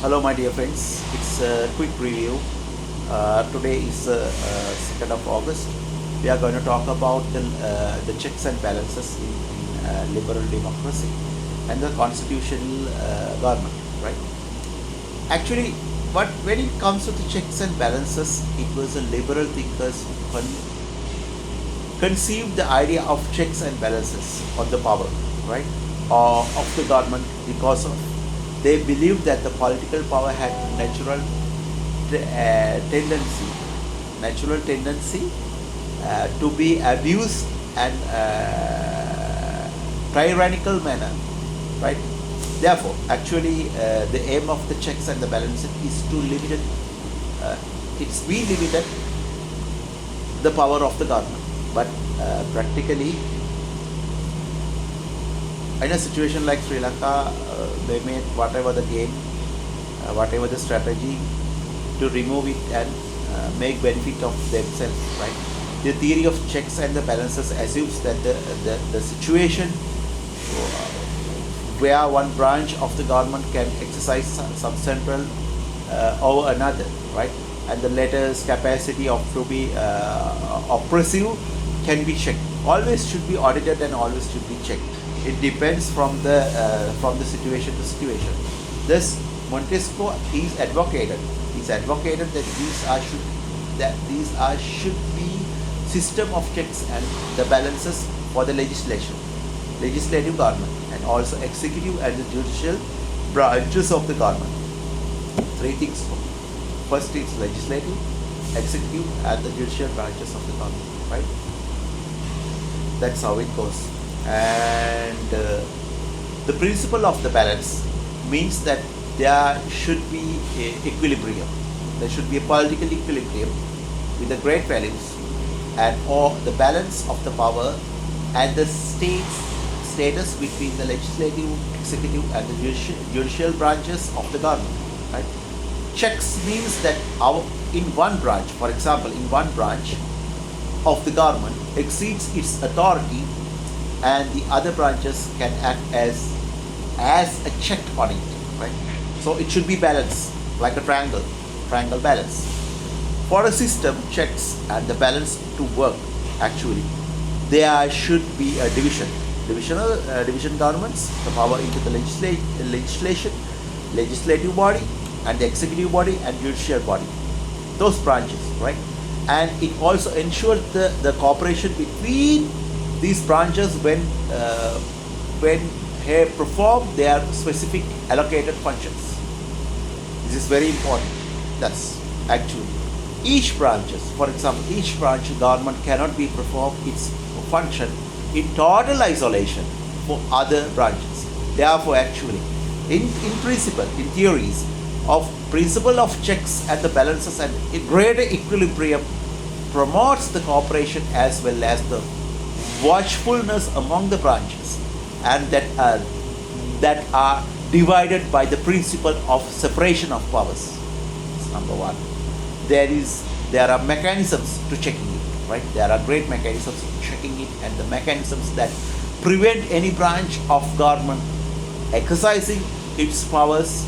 Hello, my dear friends. It's a quick review. Today is 2nd of August. We are going to talk about the checks and balances in liberal democracy and the constitutional government. Right? Actually, but when it comes to the checks and balances, it was the liberal thinkers who conceived the idea of checks and balances on the power, right, of the government because of they believed that the political power had tendency, natural tendency to be abused and tyrannical manner, right? Therefore, actually, the aim of the checks and the balances is to limit it. It's been limited the power of the government, but practically in a situation like Sri Lanka, they made whatever the game, whatever the strategy to remove it and make benefit of themselves, right? The theory of checks and the balances assumes that the situation where one branch of the government can exercise some central over another, right? And the latter's capacity of to be oppressive can be checked. Always should be audited and always should be checked. It depends from the situation to situation. Thus, Montesquieu is advocated. He's advocated that these should be system of checks and the balances for the legislative government, and also executive and the judicial branches of the government. Three things. First is legislative, executive, and the judicial branches of the government. Right? That's how it goes. And the principle of the balance means that there should be equilibrium. There should be a political equilibrium with the great values and or the balance of the power and the status between the legislative, executive, and the judicial branches of the government. Right? Checks means that in one branch, for example, in one branch of the government exceeds its authority, and the other branches can act as a check on it, right? So it should be balanced like a triangle balance. For a system checks and the balance to work, actually, there should be a division governments, the power into the legislative body, and the executive body and judicial body. Those branches, right? And it also ensures the cooperation between these branches when they perform their specific allocated functions. This is very important. Thus, actually, for example, each branch government cannot be perform its function in total isolation for other branches. Therefore, actually, in principle, in theories of principle of checks and the balances and greater equilibrium promotes the cooperation as well as the watchfulness among the branches, and that are divided by the principle of separation of powers. That's number one. There are mechanisms to checking it, right? There are great mechanisms to checking it, and the mechanisms that prevent any branch of government exercising its powers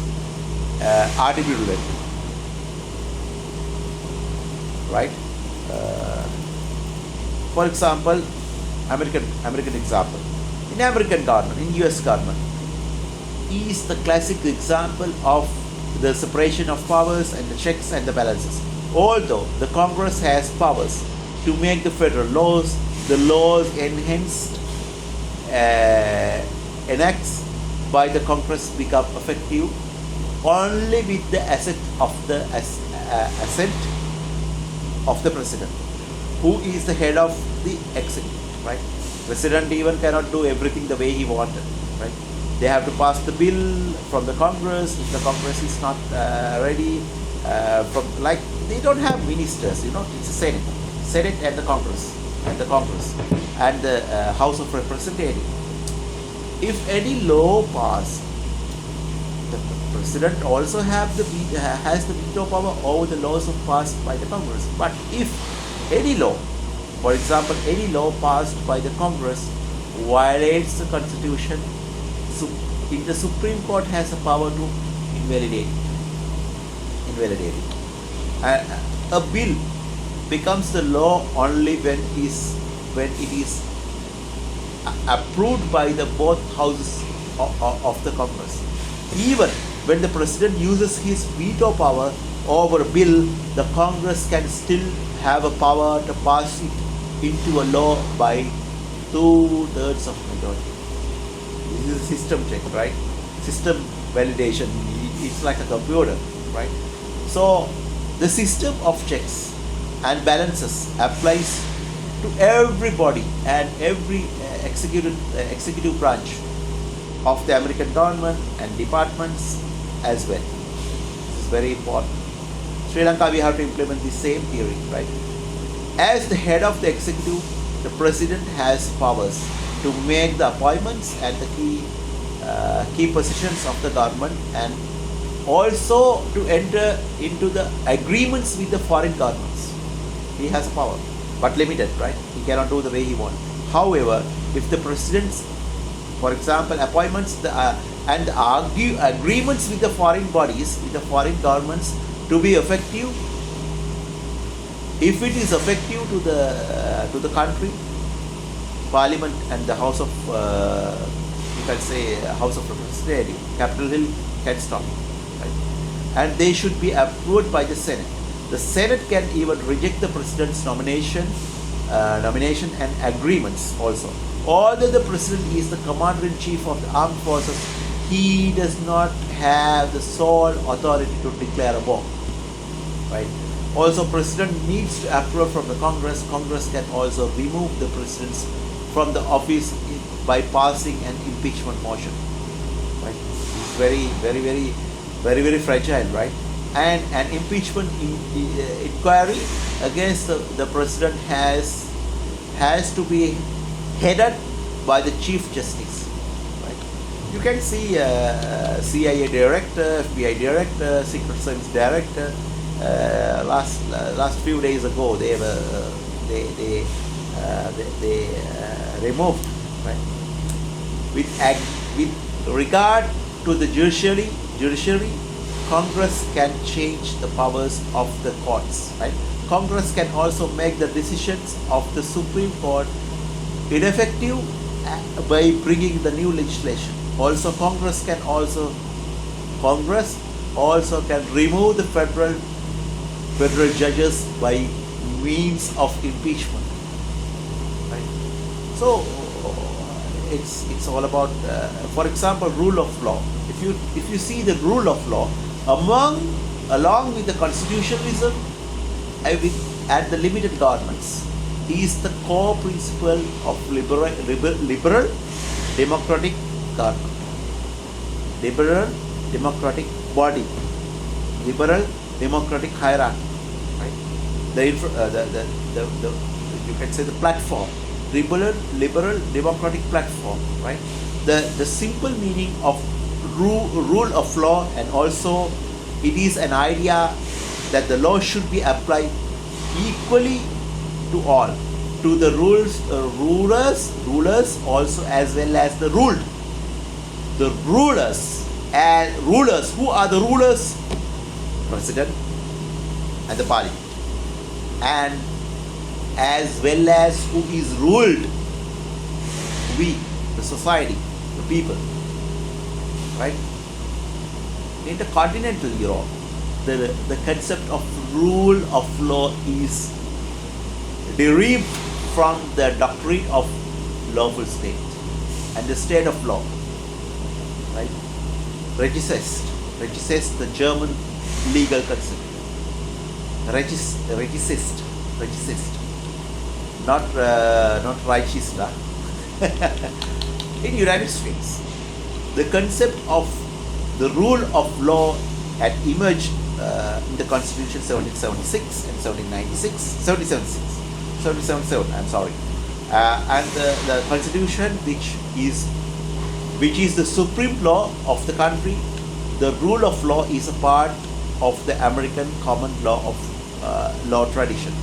are to be related, right? For example, American example. In American government, in US government, is the classic example of the separation of powers and the checks and the balances. Although the Congress has powers to make the federal laws, the laws enacts by the Congress become effective only with the assent of the president, who is the head of the executive, right? President even cannot do everything the way he wanted, right? They have to pass the bill from the Congress. If the Congress is not ready, they don't have ministers, it's a Senate and the Congress, and the House of Representatives. If any law passed, the president also has the veto power over the laws passed by the Congress. But if any law, for example, any law passed by the Congress violates the Constitution, the Supreme Court has the power to invalidate. invalidated. A bill becomes the law only when it is approved by the both houses of the Congress. Even when the president uses his veto power over a bill, the Congress can still have a power to pass it into a law by 2/3 of majority. This is a system check, right? System validation. It's like a computer, right? So the system of checks and balances applies to everybody and every executive branch of the American government and departments as well. This is very important. Sri Lanka, we have to implement the same theory, right? As the head of the executive, the president has powers to make the appointments at the key positions of the government, and also to enter into the agreements with the foreign governments. He has power, but limited, right? He cannot do the way he wants. However, if the president's, for example, appointments and agreements with the foreign bodies, with the foreign governments to be effective, if it is effective to the country, Parliament and the House of you can say House of Representatives, Capitol Hill can stop it, right? And they should be approved by the Senate. The Senate can even reject the president's nomination and agreements also. Although the president is the commander-in-chief of the armed forces, he does not have the sole authority to declare a war, right? Also, president needs to approve from the Congress. Congress can also remove the president from the office by passing an impeachment motion, right? It's very fragile, right? And an impeachment inquiry against the president has to be headed by the Chief Justice, right? You can see CIA director, FBI director, Secret Service director. Last few days ago, they removed, right? With regard to the judiciary, Congress can change the powers of the courts, right? Congress can also make the decisions of the Supreme Court ineffective by bringing the new legislation. Also, Congress also can remove the federal judges by means of impeachment, right? So it's all about, for example, rule of law. If you see the rule of law along with the constitutionalism and the limited governments, is the core principle of liberal democratic government, liberal democratic body, liberal democratic hierarchy, right? The you can say the platform, liberal democratic platform, right? The simple meaning of rule of law, and also it is an idea that the law should be applied equally to all, to the rulers also, as well as the ruled. The rulers, who are the rulers? President and the Parliament, and as well as who is ruled? We, the society, the people, right? In the continental Europe, the concept of rule of law is derived from the doctrine of lawful state and the state of law, right? Regicest, the German legal concept. Regicest, not righteous. In United States, the concept of the rule of law had emerged in the Constitution 1776 and 1777. I'm sorry, and the Constitution, which is the supreme law of the country. The rule of law is a part of the American common law of law tradition.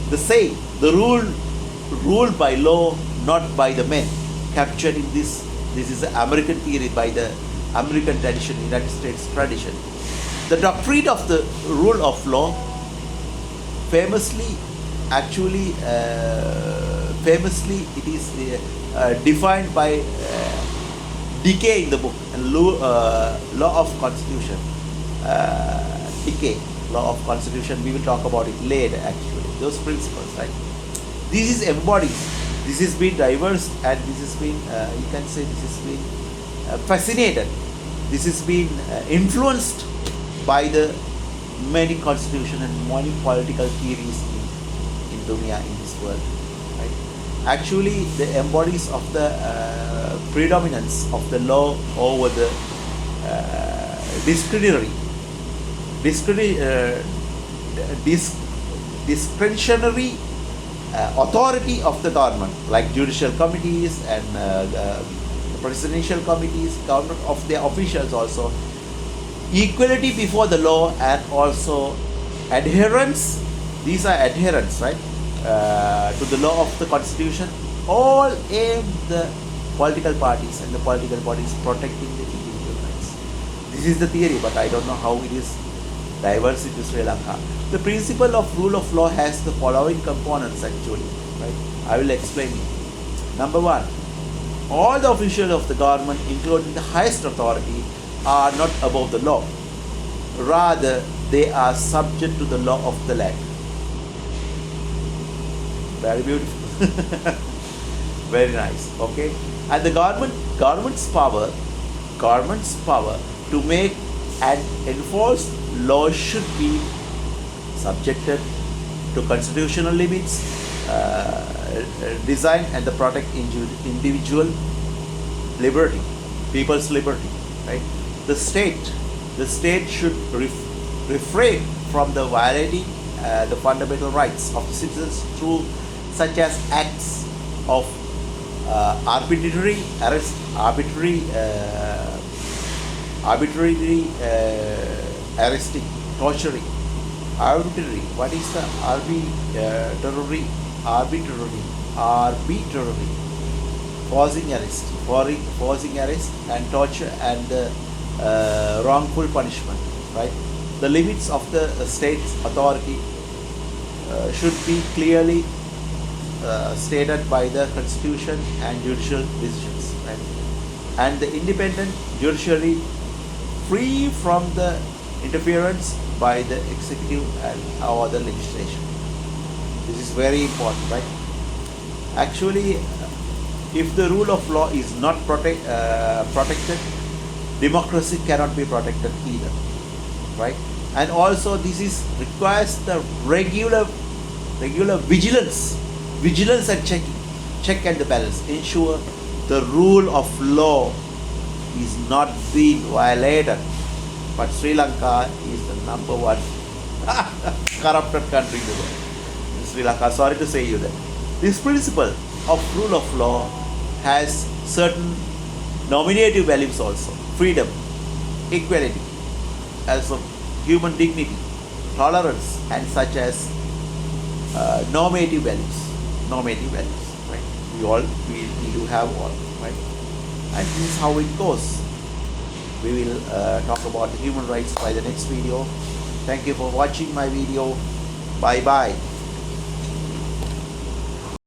The same, the rule by law, not by the men, captured in this is the American theory by the American tradition, United States tradition. The doctrine of the rule of law famously, actually, famously it is defined by decay in the book, and law of constitution. Decay, law of constitution, we will talk about it later actually, those principles, right? This is embodied, this has been diverse, and this has been, you can say this has been fascinated, this has been influenced by the many constitution and many political theories in dunya, in this world, right? Actually, the embodies of the predominance of the law over the discretionary authority of the government, like judicial committees and presidential committees, government of their officials also, equality before the law, and also adherence. These are adherents, right, to the law of the constitution. All aim the political parties, and the political parties protecting the individual rights. This is the theory, but I don't know how it is diverse into Sri Lanka. The principle of rule of law has the following components actually, right? I will explain it. Number one, all the officials of the government, including the highest authority, are not above the law. Rather, they are subject to the law of the land. Very beautiful. Very nice. Okay. And the government's power to make and enforce law should be subjected to constitutional limits, design and the protect individual liberty, people's liberty, right? The state should refrain from the violating the fundamental rights of the citizens through such as acts of arbitrary arrest, arbitrarily arresting, torturing, arbitrary. What is the arbitrary, forcing arrest and torture and wrongful punishment, right? The limits of the state's authority should be clearly stated by the constitution and judicial decisions, right? And the independent judiciary, free from the interference by the executive and or the legislation. This is very important, right? Actually, if the rule of law is not protected, democracy cannot be protected either, right? And also this is requires the regular vigilance and check and the balance, ensure the rule of law is not being violated. But Sri Lanka is the number one corrupted country in the world. Sri Lanka, sorry to say you that. This principle of rule of law has certain nominative values also: freedom, equality, also human dignity, tolerance, and such as normative values. Right? We do have all, right? And this is how it goes. We will talk about human rights by the next video. Thank you for watching my video. Bye bye.